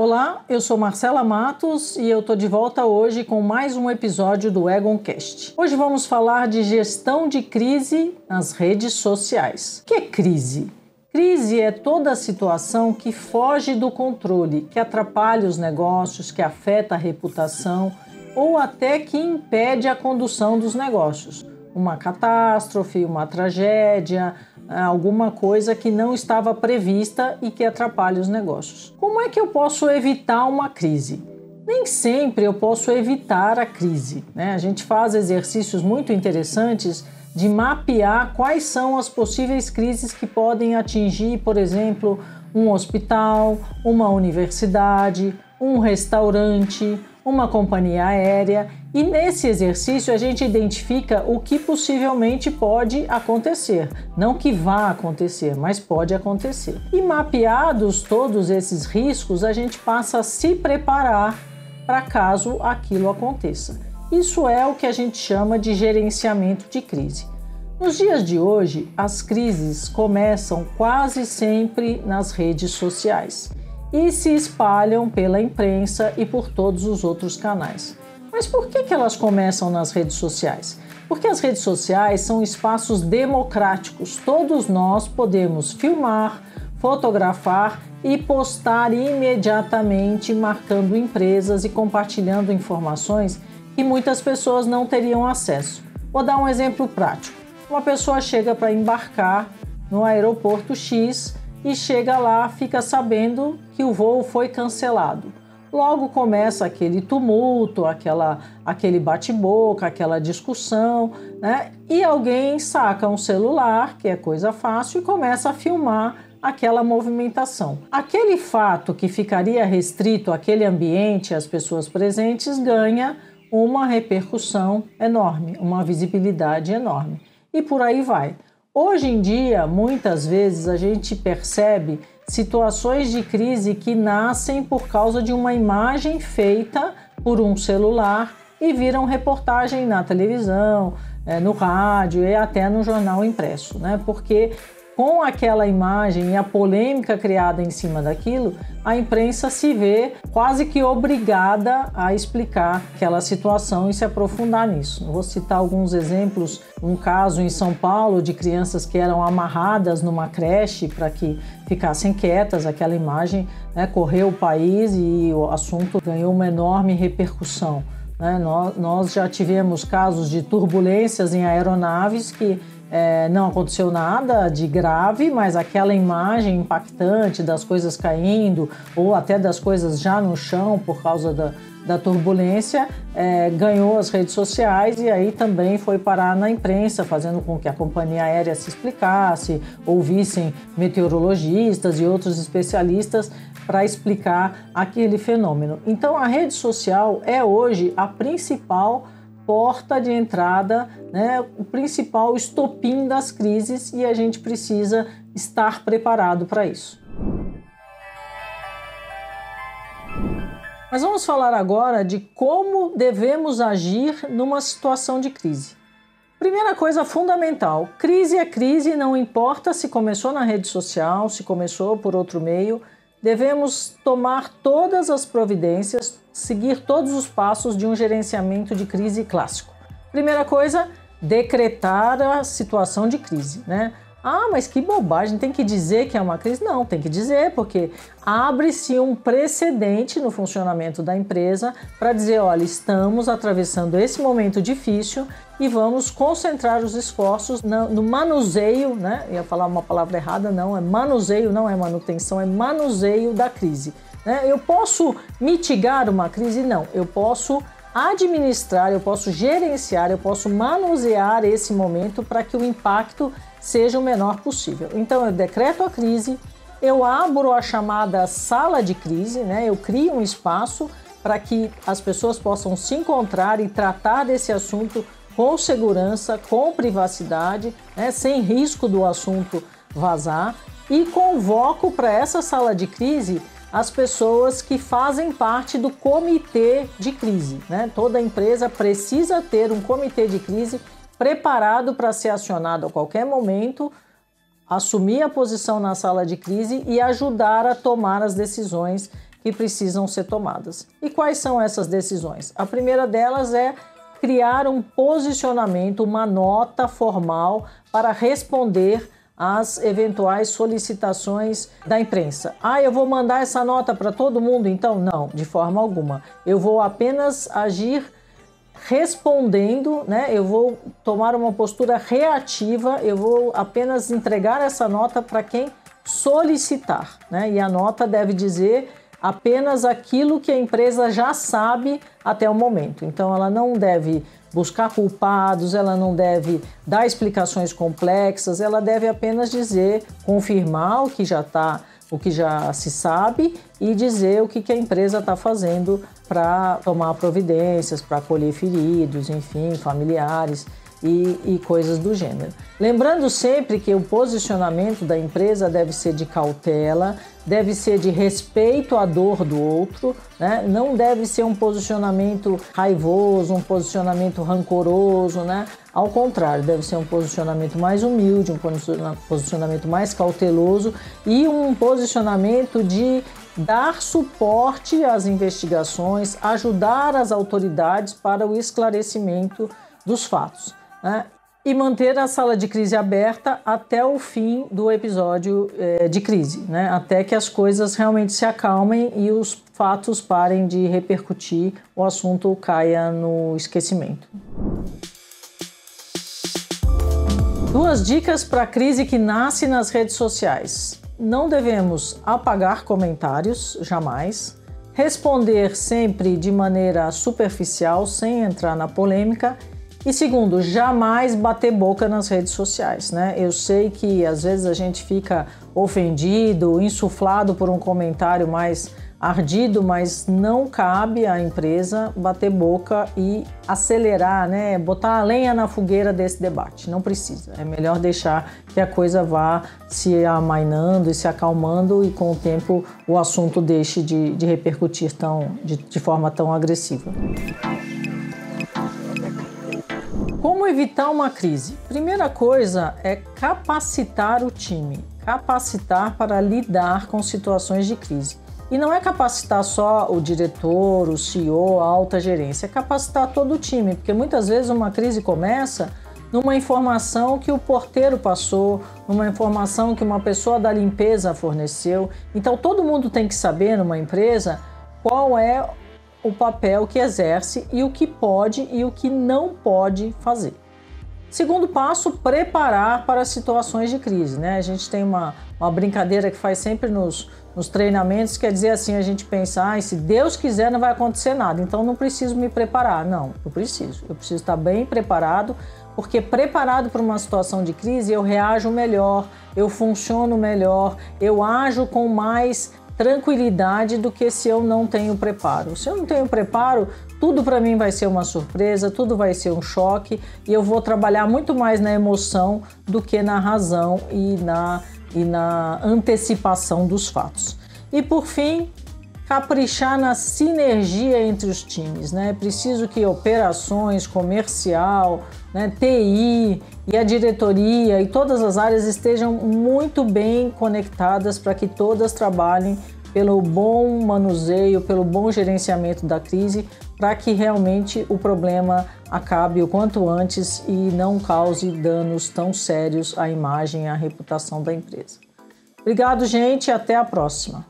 Olá, eu sou Marcela Matos e eu tô de volta hoje com mais um episódio do Egoncast. Hoje vamos falar de gestão de crise nas redes sociais. O que é crise? Crise é toda a situação que foge do controle, que atrapalha os negócios, que afeta a reputação ou até que impede a condução dos negócios. Uma catástrofe, uma tragédia, alguma coisa que não estava prevista e que atrapalha os negócios. Como é que eu posso evitar uma crise? Nem sempre eu posso evitar a crise, né? A gente faz exercícios muito interessantes de mapear quais são as possíveis crises que podem atingir, por exemplo, um hospital, uma universidade, um restaurante, uma companhia aérea, e nesse exercício a gente identifica o que possivelmente pode acontecer. Não que vá acontecer, mas pode acontecer. E mapeados todos esses riscos, a gente passa a se preparar para caso aquilo aconteça. Isso é o que a gente chama de gerenciamento de crise. Nos dias de hoje, as crises começam quase sempre nas redes sociais e se espalham pela imprensa e por todos os outros canais. Mas por que elas começam nas redes sociais? Porque as redes sociais são espaços democráticos. Todos nós podemos filmar, fotografar e postar imediatamente, marcando empresas e compartilhando informações que muitas pessoas não teriam acesso. Vou dar um exemplo prático. Uma pessoa chega para embarcar no aeroporto X e chega lá, fica sabendo que o voo foi cancelado. Logo começa aquele tumulto, aquele bate-boca, aquela discussão, né? E alguém saca um celular, que é coisa fácil, e começa a filmar aquela movimentação. Aquele fato que ficaria restrito àquele ambiente, às pessoas presentes, ganha uma repercussão enorme, uma visibilidade enorme. E por aí vai. Hoje em dia, muitas vezes a gente percebe situações de crise que nascem por causa de uma imagem feita por um celular e viram reportagem na televisão, no rádio e até no jornal impresso, né? Porque com aquela imagem e a polêmica criada em cima daquilo, a imprensa se vê quase que obrigada a explicar aquela situação e se aprofundar nisso. Vou citar alguns exemplos. Um caso em São Paulo de crianças que eram amarradas numa creche para que ficassem quietas. Aquela imagem, né, correu o país e o assunto ganhou uma enorme repercussão, né? Nós já tivemos casos de turbulências em aeronaves que não aconteceu nada de grave, mas aquela imagem impactante das coisas caindo ou até das coisas já no chão por causa da turbulência ganhou as redes sociais e aí também foi parar na imprensa, fazendo com que a companhia aérea se explicasse, ouvissem meteorologistas e outros especialistas para explicar aquele fenômeno. Então a rede social é hoje a principal porta de entrada, né, o principal estopim das crises, e a gente precisa estar preparado para isso. Mas vamos falar agora de como devemos agir numa situação de crise. Primeira coisa fundamental, crise é crise, não importa se começou na rede social, se começou por outro meio, devemos tomar todas as providências, seguir todos os passos de um gerenciamento de crise clássico. Primeira coisa, decretar a situação de crise, né? Ah, mas que bobagem, tem que dizer que é uma crise? Não, tem que dizer, porque abre-se um precedente no funcionamento da empresa para dizer, olha, estamos atravessando esse momento difícil e vamos concentrar os esforços no manuseio, né? Eu ia falar uma palavra errada, não, é manuseio, não é manutenção, é manuseio da crise, né? Eu posso mitigar uma crise? Não, eu posso administrar, eu posso gerenciar, eu posso manusear esse momento para que o impacto seja o menor possível. Então eu decreto a crise, eu abro a chamada sala de crise, né? Eu crio um espaço para que as pessoas possam se encontrar e tratar desse assunto com segurança, com privacidade, né? Sem risco do assunto vazar, e convoco para essa sala de crise as pessoas que fazem parte do comitê de crise, né? Toda empresa precisa ter um comitê de crise preparado para ser acionado a qualquer momento, assumir a posição na sala de crise e ajudar a tomar as decisões que precisam ser tomadas. E quais são essas decisões? A primeira delas é criar um posicionamento, uma nota formal para responder às eventuais solicitações da imprensa. Eu vou mandar essa nota para todo mundo? Então, não, de forma alguma. Eu vou apenas agir respondendo, né? Eu vou tomar uma postura reativa, eu vou apenas entregar essa nota para quem solicitar, né? E a nota deve dizer apenas aquilo que a empresa já sabe até o momento. Então, ela não deve buscar culpados, ela não deve dar explicações complexas, ela deve apenas dizer, confirmar o que já se sabe e dizer o que a empresa está fazendo para tomar providências, para acolher feridos, enfim, familiares e coisas do gênero. Lembrando sempre que o posicionamento da empresa deve ser de cautela, deve ser de respeito à dor do outro, né? Não deve ser um posicionamento raivoso, um posicionamento rancoroso, né? Ao contrário, deve ser um posicionamento mais humilde, um posicionamento mais cauteloso e um posicionamento de dar suporte às investigações, ajudar as autoridades para o esclarecimento dos fatos, né? E manter a sala de crise aberta até o fim do episódio de crise, né? Até que as coisas realmente se acalmem e os fatos parem de repercutir, o assunto caia no esquecimento. 2 dicas para a crise que nasce nas redes sociais. Não devemos apagar comentários, jamais. Responder sempre de maneira superficial, sem entrar na polêmica. E segundo, jamais bater boca nas redes sociais, né? Eu sei que às vezes a gente fica ofendido, insuflado por um comentário mais ardido, mas não cabe à empresa bater boca e acelerar, né? Botar a lenha na fogueira desse debate. Não precisa. É melhor deixar que a coisa vá se amainando e se acalmando e com o tempo o assunto deixe de repercutir de forma tão agressiva. Como evitar uma crise? Primeira coisa é capacitar o time, capacitar para lidar com situações de crise. E não é capacitar só o diretor, o CEO, a alta gerência, é capacitar todo o time, porque muitas vezes uma crise começa numa informação que o porteiro passou, numa informação que uma pessoa da limpeza forneceu. Então todo mundo tem que saber numa empresa qual é o papel que exerce e o que pode e o que não pode fazer. Segundo passo, preparar para situações de crise, né? A gente tem uma brincadeira que faz sempre nos treinamentos, quer dizer assim, a gente pensa, se Deus quiser não vai acontecer nada, então não preciso me preparar. Não, eu preciso estar bem preparado, porque preparado para uma situação de crise eu reajo melhor, eu funciono melhor, eu ajo com mais tranquilidade do que se eu não tenho preparo. Se eu não tenho preparo, tudo para mim vai ser uma surpresa, tudo vai ser um choque e eu vou trabalhar muito mais na emoção do que na razão e na antecipação dos fatos. E por fim, caprichar na sinergia entre os times, né? É preciso que operações, comercial, né, TI e a diretoria e todas as áreas estejam muito bem conectadas para que todas trabalhem pelo bom manuseio, pelo bom gerenciamento da crise, para que realmente o problema acabe o quanto antes e não cause danos tão sérios à imagem e à reputação da empresa. Obrigado, gente, e até a próxima.